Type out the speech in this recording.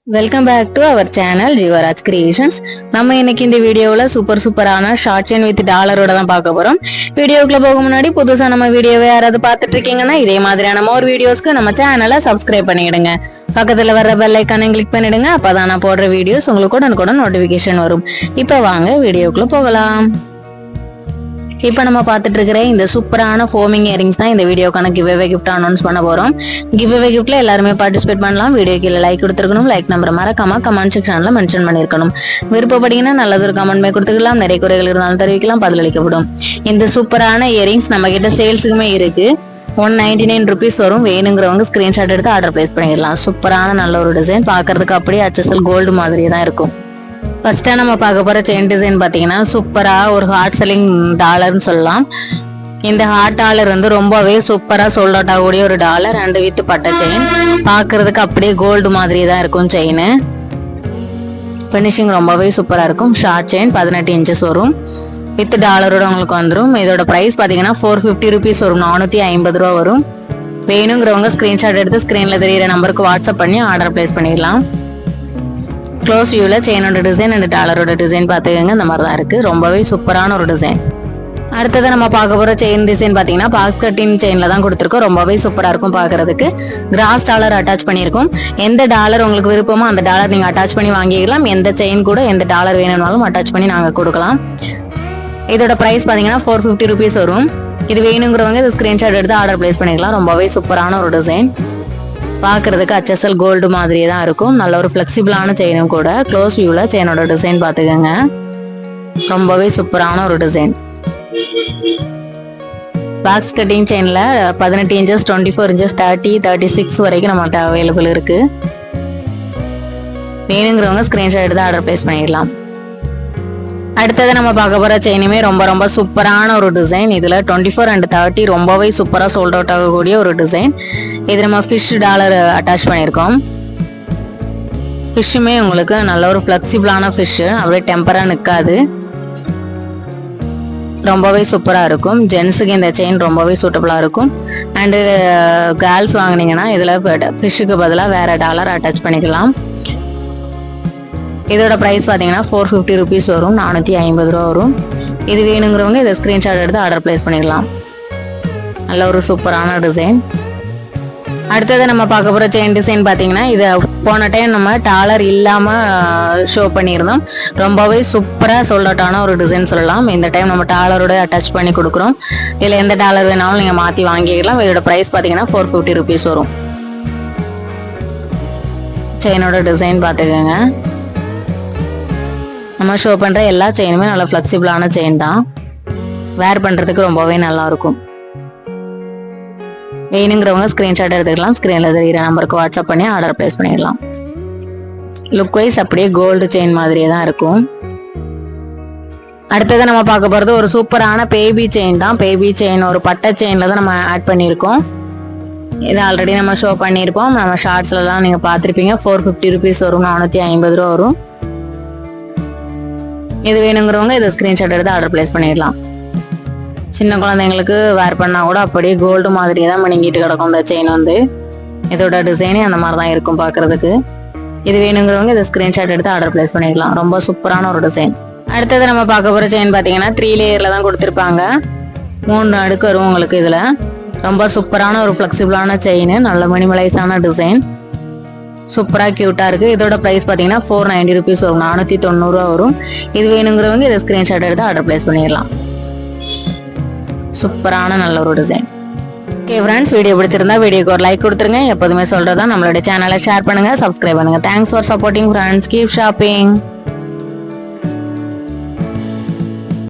Welcome back to our channel Jeevaraj Creations. நம்ம இன்னைக்கு இந்த வீடியோவில் சூப்பரான ஷார்ட் செயின் வித் டாலரோட தான் பார்க்க போறோம். வீடியோக்குள்ள போக முன்னாடி புதுசா நம்ம வீடியோவை யாராவது பார்த்துட்டு இருக்கீங்கன்னா இதே மாதிரியான மோர் வீடியோஸ்க்கு நம்ம சேனலை சப்ஸ்கிரைப் பண்ணிடுங்க. பக்கத்துல வர்ற பெல் ஐக்கானை கிளிக் பண்ணிடுங்க. அப்பதான் நான் போடுற வீடியோஸ் உங்களுக்கு உடனுக்குடன் நோட்டிபிகேஷன் வரும். இப்ப வாங்க வீடியோக்குள்ள போகலாம். இப்போ நம்ம பார்த்துட்டு இருக்கிற இந்த சூப்பரான ஃபோமிங் இயரிங்ஸ் தான் இந்த வீடியோக்கான கிவ்அவே கிஃப்ட் அனௌன்ஸ் பண்ண போறோம். கிவ்அவே கிஃப்ட்ல எல்லாருமே பார்ட்டிசிபேட் பண்ணலாம். வீடியோ கீழே லைக் கொடுத்துருக்கணும். லைக் நம்பர் மறக்காம கமெண்ட் செக்ஷன்ல மென்ஷன் பண்ணிருக்கணும். விருப்பப்பட்டீங்கன்னா நல்லது ஒரு கமெண்ட் கொடுத்துக்கலாம். நிறைய குறைகள் இருந்தாலும் தெரிவிக்கலாம், பதிலளிக்கப்படும். இந்த சூப்பரான இயரிங்ஸ் நம்ம கிட்ட சேல்ஸுக்குமே இருக்கு. 199 rupees வரும். வேணுங்கிறவங்க ஸ்கிரீன்ஷாட் எடுத்து ஆர்டர் பிளேஸ் பண்ணிடலாம். சூப்பரான நல்ல ஒரு டிசைன், பார்க்கறதுக்கு அப்படியே HSL கோல்டு மாதிரியே தான் இருக்கும். ஃபர்ஸ்டா நம்ம பார்க்க போற செயின் டிசைன் பாத்தீங்கன்னா சூப்பரா ஒரு ஹார்ட் செல்லிங் டாலர்னு சொல்லலாம். இந்த ஹார்ட் டாலர் வந்து ரொம்பவே சூப்பரா சோல்ட் அவுட் ஆகக்கூடிய ஒரு டாலர் அண்ட் வித் பட்டை செயின். பார்க்கிறதுக்கு அப்படியே கோல்டு மாதிரி தான் இருக்கும் செயின். பினிஷிங் ரொம்பவே சூப்பரா இருக்கும். ஷார்ட் செயின் 18 inches வரும். வித் டாலரோட உங்களுக்கு வந்துடும். இதோட பிரைஸ் பாத்தீங்கன்னா 450 rupees வரும். 450 ரூபா வரும். வேணுங்கிறவங்க ஸ்கிரீன்ஷாட் எடுத்து ஸ்கிரீன்ல தெரியிற நம்பருக்கு வாட்ஸ்அப் பண்ணி ஆர்டர் பிளேஸ் பண்ணிடலாம். க்ளோஸ் வியூல செயினோட டிசைன் அண்ட் டாலரோட டிசைன் பார்த்துக்கோங்க. இந்த மாதிரி தான் இருக்கு. ரொம்பவே சூப்பரான ஒரு டிசைன். அடுத்தது நம்ம பார்க்க போற செயின் டிசைன் பாத்தீங்கன்னா பாக்ஸ் கட்டிங் செயின்ல தான் கொடுத்துருக்கோம். ரொம்பவே சூப்பரா இருக்கும் பார்க்கிறதுக்கு. கிராஸ் டாலர் அட்டாச் பண்ணியிருக்கோம். எந்த டாலர் உங்களுக்கு விருப்பமோ அந்த டாலர் நீங்க அட்டாச் பண்ணி வாங்கிக்கலாம். எந்த செயின் கூட எந்த டாலர் வேணும்னாலும் அட்டாச் பண்ணி நாங்க கொடுக்கலாம். இதோட பிரைஸ் பாத்தீங்கன்னா 450 rupees வரும். இது வேணுங்கிறவங்க இது ஸ்கிரீன்ஷாட் எடுத்து ஆர்டர் பிளேஸ் பண்ணிக்கலாம். ரொம்பவே சூப்பரான ஒரு டிசைன். பார்க்கறதுக்கு HSL கோல்டு மாதிரியே தான் இருக்கும். நல்ல ஒரு ஃபிளெக்சிபிளான செயினும் கூட. க்ளோஸ் வியூல செயினோட டிசைன் பார்த்துக்கோங்க. ரொம்பவே சூப்பரான ஒரு டிசைன். பாக்ஸ் கட்டிங் செயின்ல 18 inches, 24 inches, 30, 36 வரைக்கும் நம்மகிட்ட அவைலபிள் இருக்கு. வேணுங்கிறவங்க ஸ்கிரீன்ஷாட் எடுத்து ஆர்டர் பிளேஸ் பண்ணிடலாம். அடுத்தது நம்ம பார்க்க போற செயினுமே ரொம்ப சூப்பரான ஒரு டிசைன். இதுல 24 and 30 ரொம்பவே சூப்பரா சோல்ட் அவுட் ஆகக்கூடிய ஒரு டிசைன். இது நம்ம ஃபிஷ் டாலர் அட்டாச் பண்ணியிருக்கோம். ஃபிஷ்ஷுமே உங்களுக்கு நல்ல ஒரு ஃபிளெக்சிபிளான ஃபிஷ், அப்படியே டெம்பரா நிற்காது. ரொம்பவே சூப்பரா இருக்கும். ஜென்ஸுக்கு இந்த செயின் ரொம்பவே சூட்டபிளா இருக்கும். அண்டு கேர்ள்ஸ் வாங்கினீங்கன்னா இதுல ஃபிஷ்ஷுக்கு பதிலாக வேற டாலர் அட்டாச் பண்ணிக்கலாம். இதோட பிரைஸ் பாத்தீங்கன்னா 450 rupees வரும். 450 ரூபா வரும். இது வேணுங்கிறவங்க இதை ஸ்கிரீன்ஷாட் எடுத்து ஆர்டர் பிளேஸ் பண்ணிடலாம். நல்ல ஒரு சூப்பரான டிசைன். அடுத்தது நம்ம பார்க்க போற செயின் டிசைன் பாத்தீங்கன்னா இது போன டைம் நம்ம டாலர் இல்லாம ஷோ பண்ணியிருந்தோம். ரொம்பவே சூப்பரா சோல்ட் அவுட் ஆன ஒரு டிசைன் சொல்லலாம். இந்த டைம் நம்ம டாலரோட அட்டாச் பண்ணி கொடுக்குறோம். இதுல எந்த டாலர் வேணாலும் நீங்க மாத்தி வாங்கிக்கலாம். இதோட பிரைஸ் பாத்தீங்கன்னா 450 rupees வரும். செயினோட டிசைன் பாத்துக்கோங்க. நம்ம ஷோ பண்ற எல்லா செயினுமே நல்ல ஃபிளெக்சிபிளான செயின் தான். வேர் பண்றதுக்கு ரொம்பவே நல்லா இருக்கும். வேணுங்கிறவங்க ஸ்கிரீன்ஷாட் எடுத்துக்கலாம். ஸ்கிரீன்ல தெரியிற நம்பருக்கு வாட்ஸ்அப் பண்ணி ஆர்டர் பிளேஸ் பண்ணிடலாம். லுக் வைஸ் அப்படியே கோல்டு செயின் மாதிரியே தான் இருக்கும். அடுத்தது நம்ம பார்க்க போறது ஒரு சூப்பரான பேபி செயின் தான். பேபி செயின் ஒரு பட்டை செயின்ல தான் நம்ம ஆட் பண்ணியிருக்கோம். இது ஆல்ரெடி நம்ம ஷோ பண்ணியிருப்போம். நம்ம ஷார்ட்ஸ்ல எல்லாம் நீங்க பார்த்துருப்பீங்க. 450 rupees வரும். 450 ரூபா வரும். இது வேணுங்கிறவங்க இதை ஸ்கிரீன்ஷாட் எடுத்து ஆர்டர் பிளேஸ் பண்ணிடலாம். சின்ன குழந்தைங்களுக்கு வேர் பண்ணா கூட அப்படியே கோல்டு மாதிரி தான் மினிங்கிட்டு கிடக்கும் இந்த செயின் வந்து. இதோட டிசைனே அந்த மாதிரி தான் இருக்கும் பார்க்கறதுக்கு. இது வேணுங்கிறவங்க இதை ஸ்கிரீன்ஷாட் எடுத்து ஆர்டர் பிளேஸ் பண்ணிடலாம். ரொம்ப சூப்பரான ஒரு டிசைன். அடுத்தது நம்ம பார்க்க போற செயின் பாத்தீங்கன்னா 3 லேயர்ல தான் கொடுத்துருப்பாங்க. 3 அடுக்கு வரும் உங்களுக்கு. இதுல ரொம்ப சூப்பரான ஒரு ஃபிளெக்சிபிளான செயின். நல்ல மினிமலைஸான டிசைன். சூப்பரா கியூட்டா இருக்கு. இதோட பிரைஸ் பாத்தீங்கன்னா 490 rupees வரும். 490 ரூபா வரும். இது வேணுங்கிறவங்க இதை ஸ்கிரீன்ஷாட் எடுத்து ஆர்டர் பிளேஸ் பண்ணிடலாம். சூப்பரான நல்ல ஒரு டிசைன். ஓகே ஃப்ரெண்ட்ஸ், வீடியோ பிடிச்சிருந்தா வீடியோக்கு ஒரு லைக் கொடுத்துருங்க. எப்போதுமே சொல்றதா நம்மளோட சேனலை ஷேர் பண்ணுங்க, சப்ஸ்கிரைப் பண்ணுங்க. Thanks for supporting friends. Keep shopping.